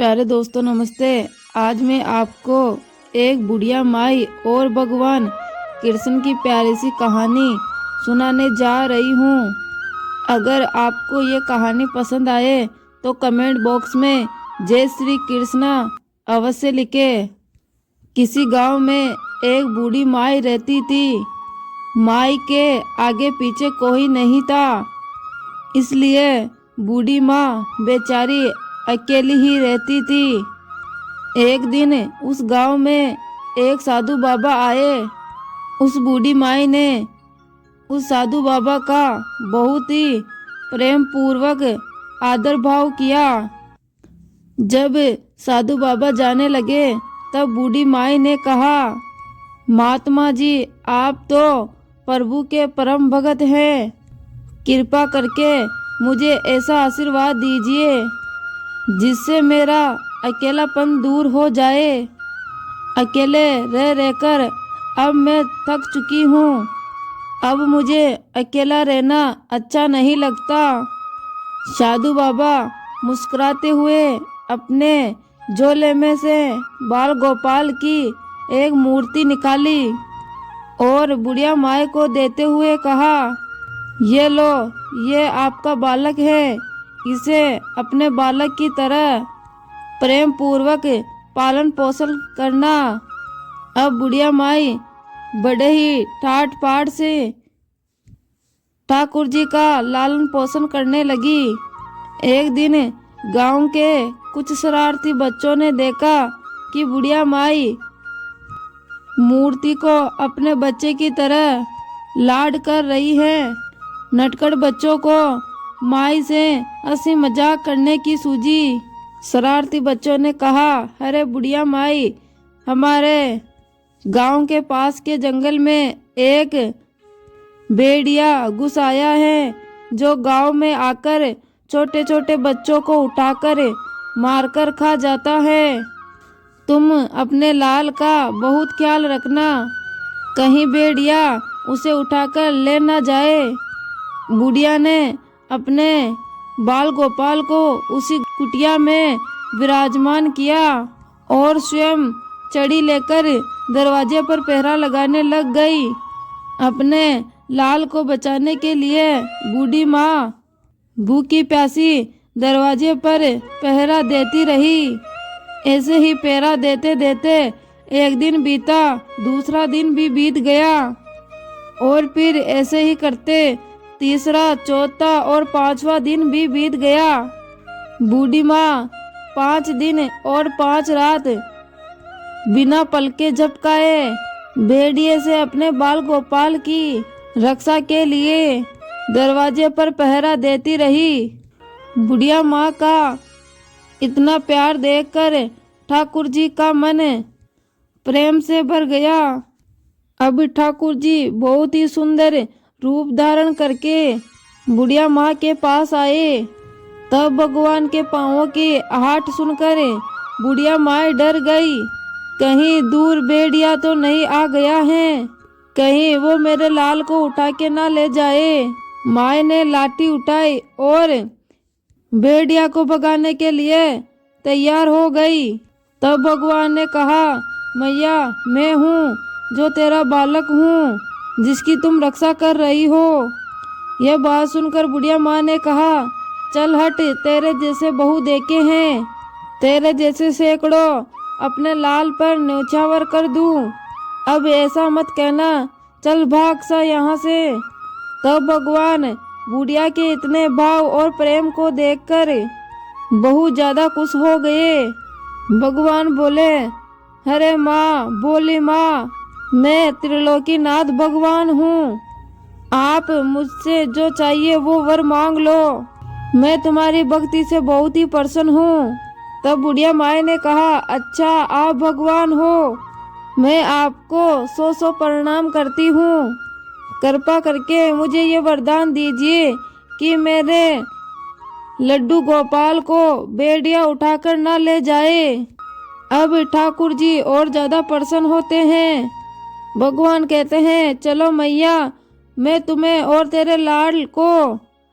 प्यारे दोस्तों नमस्ते। आज मैं आपको एक बुढ़िया माई और भगवान कृष्ण की प्यारी सी कहानी सुनाने जा रही हूँ। अगर आपको ये कहानी पसंद आए तो कमेंट बॉक्स में जय श्री कृष्णा अवश्य लिखें। किसी गांव में एक बूढ़ी माई रहती थी। माई के आगे पीछे कोई नहीं था, इसलिए बूढ़ी माँ बेचारी अकेली ही रहती थी। एक दिन उस गांव में एक साधु बाबा आए। उस बूढ़ी माई ने उस साधु बाबा का बहुत ही प्रेम पूर्वक आदर भाव किया। जब साधु बाबा जाने लगे तब बूढ़ी माई ने कहा, महात्मा जी आप तो प्रभु के परम भगत हैं, कृपा करके मुझे ऐसा आशीर्वाद दीजिए जिससे मेरा अकेलापन दूर हो जाए। अकेले रह रहकर अब मैं थक चुकी हूँ। अब मुझे अकेला रहना अच्छा नहीं लगता। साधु बाबा मुस्कुराते हुए अपने झोले में से बाल गोपाल की एक मूर्ति निकाली और बुढ़िया माई को देते हुए कहा, ये लो, ये आपका बालक है, इसे अपने बालक की तरह प्रेम पूर्वक पालन पोषण करना। अब बुढ़िया माई बड़े ही ठाट बाट से ठाकुर जी का लालन पोषण करने लगी। एक दिन गांव के कुछ शरारती बच्चों ने देखा कि बुढ़िया माई मूर्ति को अपने बच्चे की तरह लाड कर रही है। नटखट बच्चों को माई से हंसी मजाक करने की सूझी। शरारती बच्चों ने कहा, अरे बुढ़िया माई, हमारे गांव के पास के जंगल में एक भेड़िया घुस आया है जो गांव में आकर छोटे छोटे बच्चों को उठाकर मारकर खा जाता है। तुम अपने लाल का बहुत ख्याल रखना, कहीं भेड़िया उसे उठाकर ले न जाए। बुढ़िया ने अपने बाल गोपाल को उसी कुटिया में विराजमान किया और स्वयं छड़ी लेकर दरवाजे पर पहरा लगाने लग गई। अपने लाल को बचाने के लिए बूढ़ी माँ भूखी प्यासी दरवाजे पर पहरा देती रही। ऐसे ही पहरा देते देते एक दिन बीता, दूसरा दिन भी बीत गया और फिर ऐसे ही करते तीसरा, चौथा और पांचवा दिन भी बीत गया। बूढ़ी माँ 5 दिन और 5 रात बिना पलके झपकाए भेड़िए से अपने बाल गोपाल की रक्षा के लिए दरवाजे पर पहरा देती रही। बुढ़िया माँ का इतना प्यार देखकर ठाकुर जी का मन प्रेम से भर गया। अब ठाकुर जी बहुत ही सुंदर रूप धारण करके बुढ़िया माँ के पास आए। तब भगवान के पांवों की आहट सुनकर बुढ़िया माँ डर गई। कहीं दूर भेड़िया तो नहीं आ गया है, कहीं वो मेरे लाल को उठा के ना ले जाए। माँ ने लाठी उठाई और भेड़िया को भगाने के लिए तैयार हो गई। तब भगवान ने कहा, मैया मैं हूँ जो तेरा बालक हूँ जिसकी तुम रक्षा कर रही हो। यह बात सुनकर बुढ़िया माँ ने कहा, चल हट, तेरे जैसे बहू देखे हैं, तेरे जैसे सैकड़ों अपने लाल पर न्योछावर कर दूं। अब ऐसा मत कहना, चल भाग सा यहाँ से। तब भगवान बुढ़िया के इतने भाव और प्रेम को देखकर बहुत ज्यादा खुश हो गए। भगवान बोले, अरे माँ, बोली माँ, मैं त्रिलोकीनाथ भगवान हूँ, आप मुझसे जो चाहिए वो वर मांग लो, मैं तुम्हारी भक्ति से बहुत ही प्रसन्न हूँ। तब बुढ़िया माई ने कहा, अच्छा आप भगवान हो, मैं आपको 100 प्रणाम करती हूँ। कृपा करके मुझे ये वरदान दीजिए कि मेरे लड्डू गोपाल को भेड़िया उठाकर न ले जाए। अब ठाकुर जी और ज्यादा प्रसन्न होते हैं। भगवान कहते हैं, चलो मैया, मैं तुम्हें और तेरे लाल को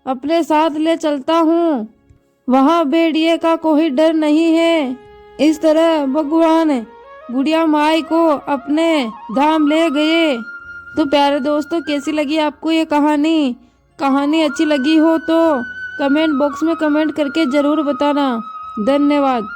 अपने साथ ले चलता हूँ। वहाँ भेड़िए का कोई डर नहीं है। इस तरह भगवान बुढ़िया माई को अपने धाम ले गए। तो प्यारे दोस्तों, कैसी लगी आपको ये कहानी अच्छी लगी हो तो कमेंट बॉक्स में कमेंट करके ज़रूर बताना। धन्यवाद।